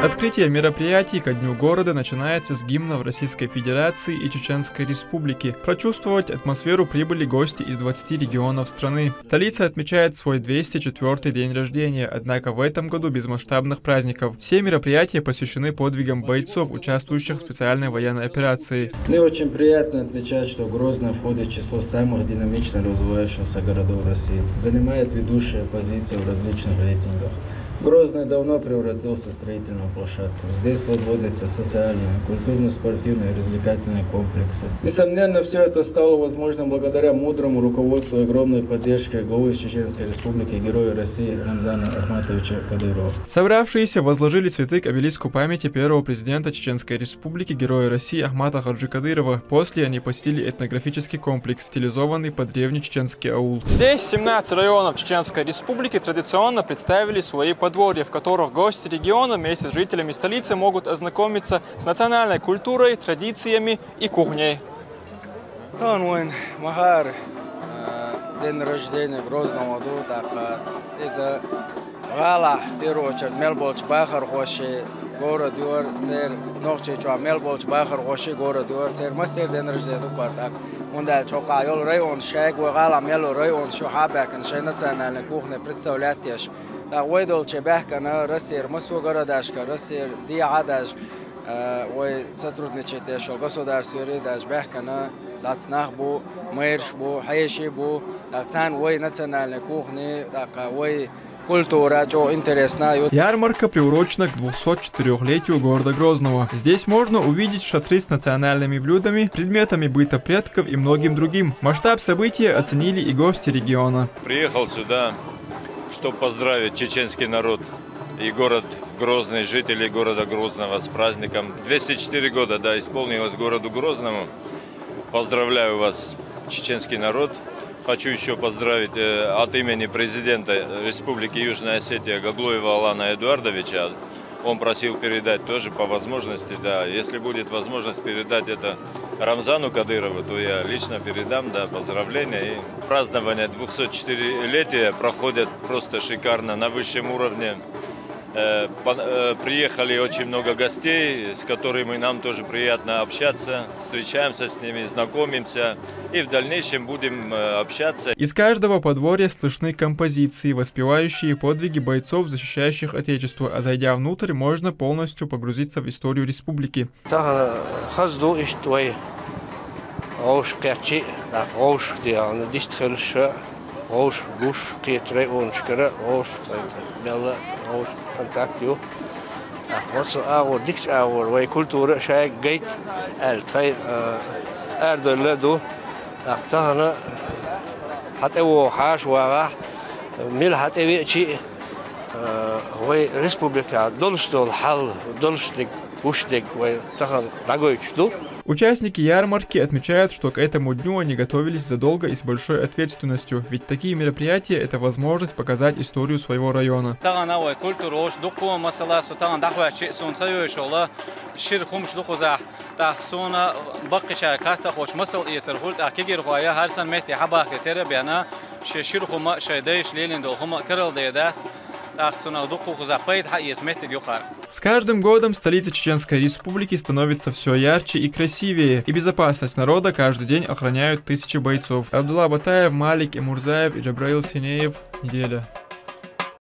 Открытие мероприятий ко Дню города начинается с гимнов Российской Федерации и Чеченской Республики. Прочувствовать атмосферу прибыли гости из 20 регионов страны. Столица отмечает свой 204-й день рождения, однако в этом году без масштабных праздников. Все мероприятия посвящены подвигам бойцов, участвующих в специальной военной операции. Мне очень приятно отмечать, что Грозный входит в число самых динамично развивающихся городов России. Занимает ведущие позиции в различных рейтингах. Грозный давно превратился в строительную площадку. Здесь возводятся социальные, культурно-спортивные и развлекательные комплексы. Несомненно, все это стало возможным благодаря мудрому руководству и огромной поддержке главы Чеченской Республики, героя России Рамзана Ахматовича Кадырова. Собравшиеся возложили цветы к обелиску памяти первого президента Чеченской Республики, героя России Ахмата Хаджи Кадырова. После они посетили этнографический комплекс, стилизованный под древний чеченский аул. Здесь 17 районов Чеченской Республики традиционно представили свои подворья, в которых гости региона вместе с жителями столицы могут ознакомиться с национальной культурой, традициями и кухней. День рождения Грозного из-за гала, в первую очередь, Мелболч Бахар Хоши, город Юр, цер, ночи чуа, Мелболч Бахар Хоши, город Юр, цер, мастер день рождения Дукартак. Мундаль Чокайол район, Шейк, Гала, Мелу район, Шухабек, национальная кухня, представляешь. Так, выдал чебехка на Россию, Москву городашка, Россию, Диадаж, ой, сотрудничать еще государство, Ридаж, бехка на Зацнахбу, Мэршбу, Хайшибу, так, цан, ой, национальной кухни, так, ой, культура, что интересно. Ярмарка приурочена к 204-летию города Грозного. Здесь можно увидеть шатры с национальными блюдами, предметами быта предков и многим другим. Масштаб события оценили и гости региона. Приехал сюда, чтобы поздравить чеченский народ и город Грозный, жителей города Грозного с праздником. 204 года, да, исполнилось городу Грозному. Поздравляю вас, чеченский народ. Хочу еще поздравить от имени президента Республики Южная Осетия Гаглоева Алана Эдуардовича. Он просил передать тоже по возможности, да, если будет возможность передать это Рамзану Кадырову, то я лично передам, да, поздравления. И празднование 204-летия проходят просто шикарно, на высшем уровне. Приехали очень много гостей, с которыми нам тоже приятно общаться, встречаемся с ними, знакомимся и в дальнейшем будем общаться. Из каждого подворья слышны композиции, воспевающие подвиги бойцов, защищающих Отечество, а зайдя внутрь, можно полностью погрузиться в историю республики. контактю. Вот аур дикс аур, вай культура шай гейт, эл тай эрдөлледу. Тахана хатево хашвага мил хатеви чи вай республика долстол хал долстик уштик вай тахан дагойчду. Участники ярмарки отмечают, что к этому дню они готовились задолго и с большой ответственностью, ведь такие мероприятия – это возможность показать историю своего района. С каждым годом столица Чеченской Республики становится все ярче и красивее, и безопасность народа каждый день охраняют тысячи бойцов. Абдулла Батаев, Малик Эмурзаев и Джабраил Синеев. Неделя.